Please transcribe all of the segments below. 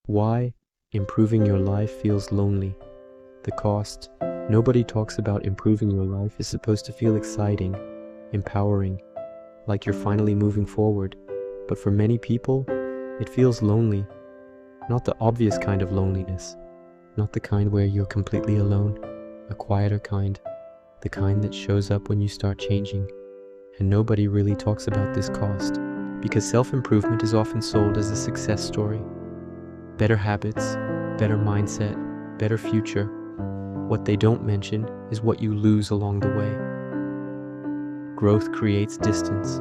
Why improving your life feels lonely. The cost. Nobody talks about improving your life is supposed to feel exciting, empowering, like you're finally moving forward. But for many people, it feels lonely. Not the obvious kind of loneliness. Not the kind where you're completely alone. A quieter kind. The kind that shows up when you start changing. And nobody really talks about this cost, because self-improvement is often sold as a success story. Better habits, better mindset, better future. What they don't mention is what you lose along the way. Growth creates distance.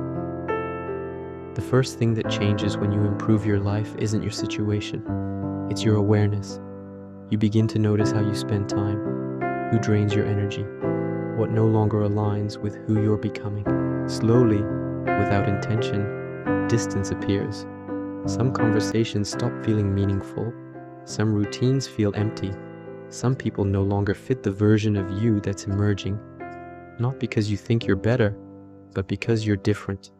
The first thing that changes when you improve your life isn't your situation. It's your awareness. You begin to notice how you spend time, who drains your energy, what no longer aligns with who you're becoming. Slowly, without intention, distance appears. Some conversations stop feeling meaningful. Some routines feel empty. Some people no longer fit the version of you that's emerging. Not because you think you're better, but because you're different.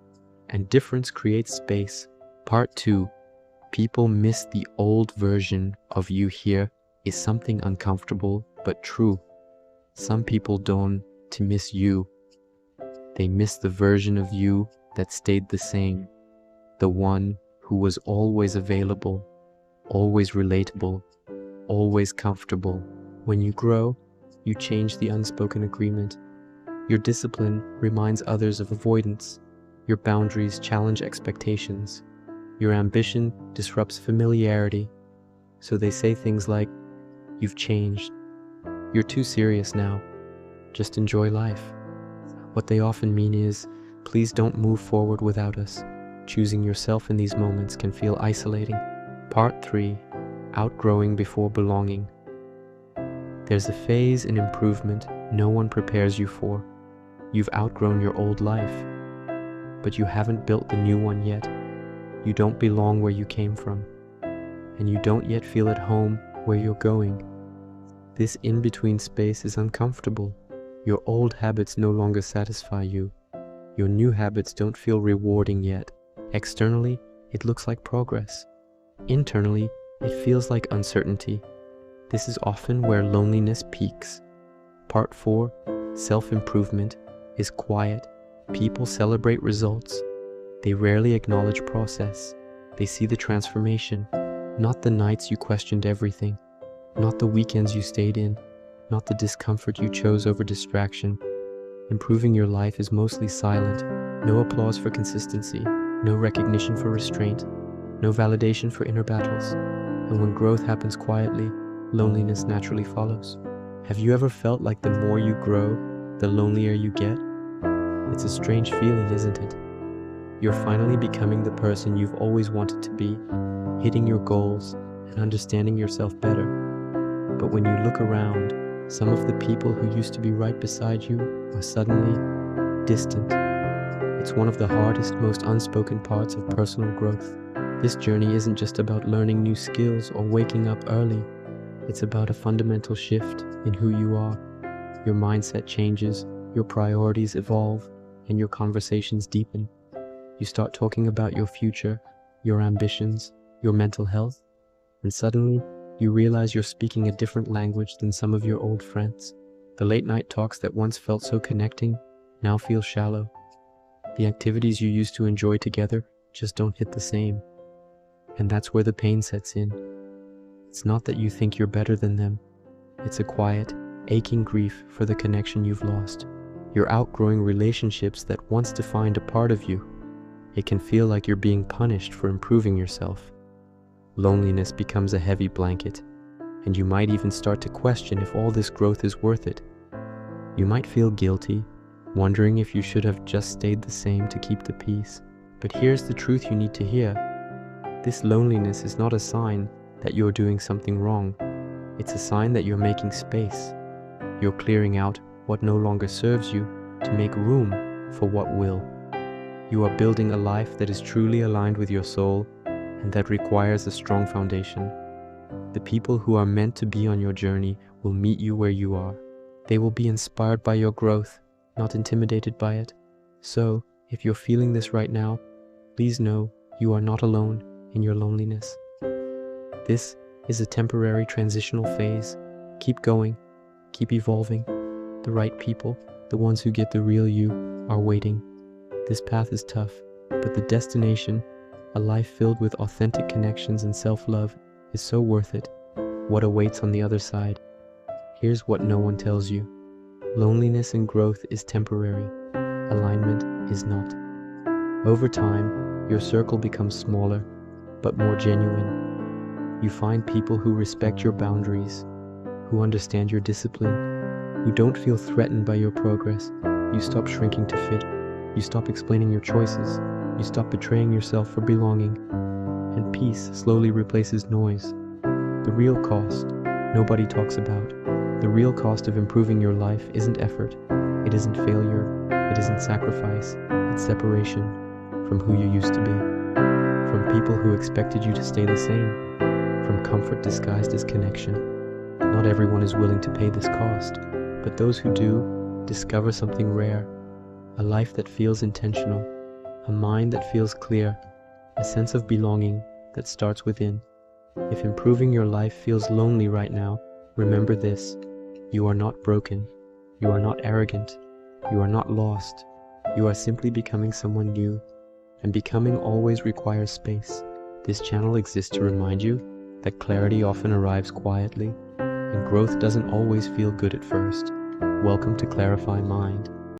And difference creates space. Part 2. People miss the old version of you. Here is something uncomfortable but true. Some people don't miss you. They miss the version of you that stayed the same. The one who was always available, always relatable, always comfortable. When you grow, you change the unspoken agreement. Your discipline reminds others of avoidance. Your boundaries challenge expectations. Your ambition disrupts familiarity. So they say things like, "You've changed. You're too serious now. Just enjoy life." What they often mean is, please don't move forward without us. Choosing yourself in these moments can feel isolating. Part 3. Outgrowing before belonging. There's a phase in improvement no one prepares you for. You've outgrown your old life, but you haven't built the new one yet. You don't belong where you came from, and you don't yet feel at home where you're going. This in-between space is uncomfortable. Your old habits no longer satisfy you. Your new habits don't feel rewarding yet. Externally, it looks like progress. Internally, it feels like uncertainty. This is often where loneliness peaks. Part 4. Self-improvement is quiet. People celebrate results. They rarely acknowledge process. They see the transformation, not the nights you questioned everything, not the weekends you stayed in, not the discomfort you chose over distraction. Improving your life is mostly silent. No applause for consistency, no recognition for restraint, no validation for inner battles. And when growth happens quietly, loneliness naturally follows. Have you ever felt like the more you grow, the lonelier you get? It's a strange feeling, isn't it? You're finally becoming the person you've always wanted to be, hitting your goals and understanding yourself better. But when you look around, some of the people who used to be right beside you are suddenly distant. It's one of the hardest, most unspoken parts of personal growth. This journey isn't just about learning new skills or waking up early. It's about a fundamental shift in who you are. Your mindset changes, your priorities evolve, and your conversations deepen. You start talking about your future, your ambitions, your mental health, and suddenly you realize you're speaking a different language than some of your old friends. The late night talks that once felt so connecting now feel shallow. The activities you used to enjoy together just don't hit the same. And that's where the pain sets in. It's not that you think you're better than them. It's a quiet, aching grief for the connection you've lost. You're outgrowing relationships that once defined a part of you. It can feel like you're being punished for improving yourself. Loneliness becomes a heavy blanket, and you might even start to question if all this growth is worth it. You might feel guilty, wondering if you should have just stayed the same to keep the peace. But here's the truth you need to hear. This loneliness is not a sign that you're doing something wrong. It's a sign that you're making space. You're clearing out what no longer serves you to make room for what will. You are building a life that is truly aligned with your soul and that requires a strong foundation. The people who are meant to be on your journey will meet you where you are. They will be inspired by your growth, not intimidated by it. So, if you're feeling this right now, please know you are not alone in your loneliness. This is a temporary transitional phase. Keep going, keep evolving. The right people, the ones who get the real you, are waiting. This path is tough, but the destination, a life filled with authentic connections and self-love, is so worth it. What awaits on the other side? Here's what no one tells you. Loneliness and growth is temporary. Alignment is not. Over time, your circle becomes smaller, but more genuine. You find people who respect your boundaries, who understand your discipline, who don't feel threatened by your progress. You stop shrinking to fit. You stop explaining your choices. You stop betraying yourself for belonging. And peace slowly replaces noise. The real cost, nobody talks about. The real cost of improving your life isn't effort. It isn't failure. It isn't sacrifice. It's separation from who you used to be. From people who expected you to stay the same. From comfort disguised as connection. Not everyone is willing to pay this cost, but those who do discover something rare. A life that feels intentional. A mind that feels clear. A sense of belonging that starts within. If improving your life feels lonely right now, remember this. You are not broken. You are not arrogant. You are not lost. You are simply becoming someone new. And becoming always requires space. This channel exists to remind you that clarity often arrives quietly, and growth doesn't always feel good at first. Welcome to Clarify Mind.